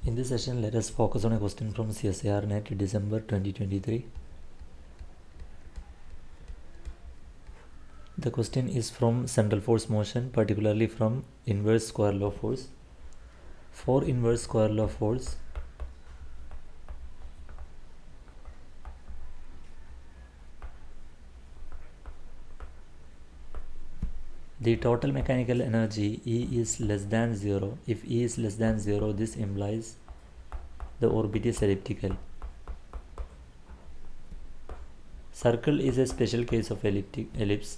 In this session, let us focus on a question from CSIR NET December 2023. The question is from central force motion, particularly from inverse square law force. For inverse square law force, the total mechanical energy E is less than 0. If E is less than 0, this implies the orbit is elliptical. Circle is a special case of ellipse.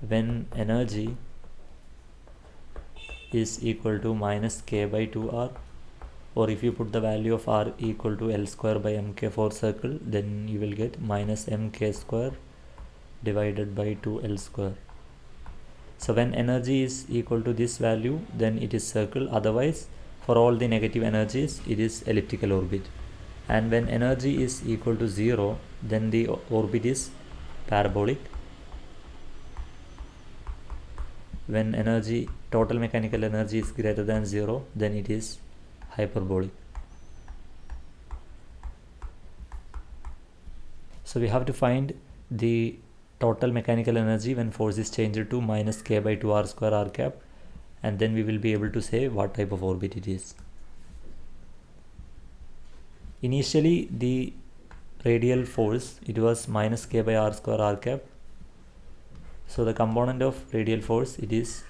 When energy is equal to minus k by 2r, or if you put the value of r equal to L square by mk for circle, then you will get minus mk square divided by 2L square. So when energy is equal to this value, then it is circle. Otherwise, for all the negative energies, it is elliptical orbit. And when energy is equal to 0, then the orbit is parabolic. When total mechanical energy is greater than 0, then it is hyperbolic. So we have to find the total mechanical energy when force is changed to minus k by 2r square r cap, and then we will be able to say what type of orbit it is. Initially, the radial force, it was minus k by r square r cap. So the component of radial force, it is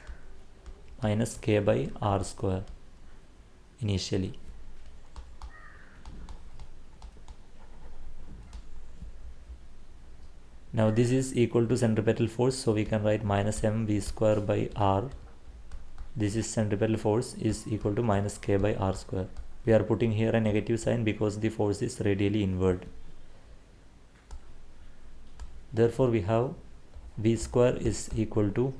minus k by r square initially. Now this is equal to centripetal force, so we can write minus mv square by r. This is centripetal force is equal to minus k by r square. We are putting here a negative sign because the force is radially inward. Therefore we have v square is equal to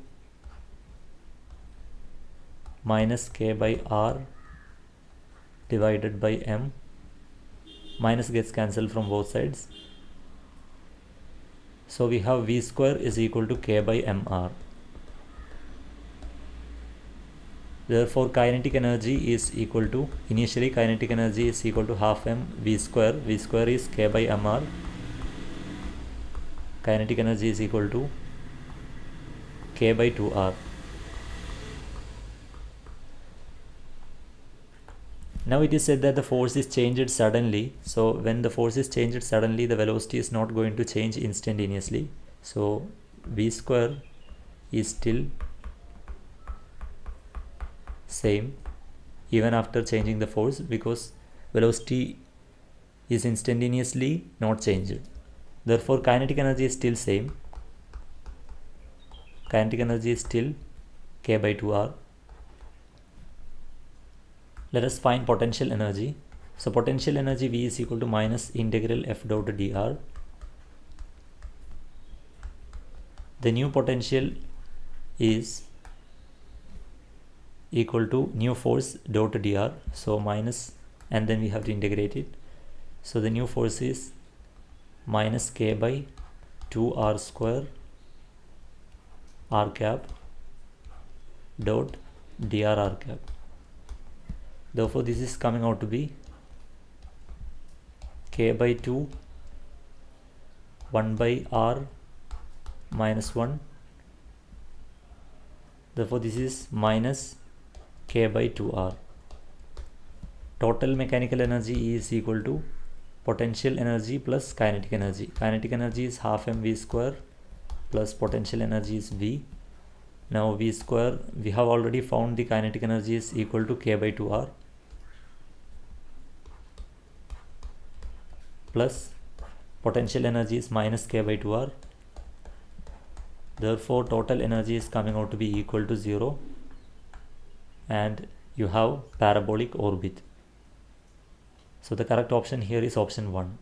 minus k by r divided by m. Minus gets cancelled from both sides. So we have v square is equal to k by mr. Therefore kinetic energy is equal to, initially kinetic energy is equal to half m v square. V square is k by mr. Kinetic energy is equal to k by 2r. Now it is said that the force is changed suddenly. So when the force is changed suddenly, the velocity is not going to change instantaneously. So v square is still same even after changing the force, because velocity is instantaneously not changed. Therefore kinetic energy is still same. Kinetic energy is still k by 2r. Let us find potential energy. So potential energy V is equal to minus integral f dot dr. The new potential is equal to new force dot dr. So minus, and then we have to integrate it. So the new force is minus k by 2r square r cap dot dr r cap. Therefore this is coming out to be k by 2 1 by r minus 1. Therefore this is minus k by 2r. Total mechanical energy is equal to potential energy plus kinetic energy. Kinetic energy is half mv square plus potential energy is v. Now v square, we have already found the kinetic energy is equal to k by 2r plus potential energy is minus k by 2r. Therefore total energy is coming out to be equal to 0, and you have parabolic orbit. So the correct option here is option 1.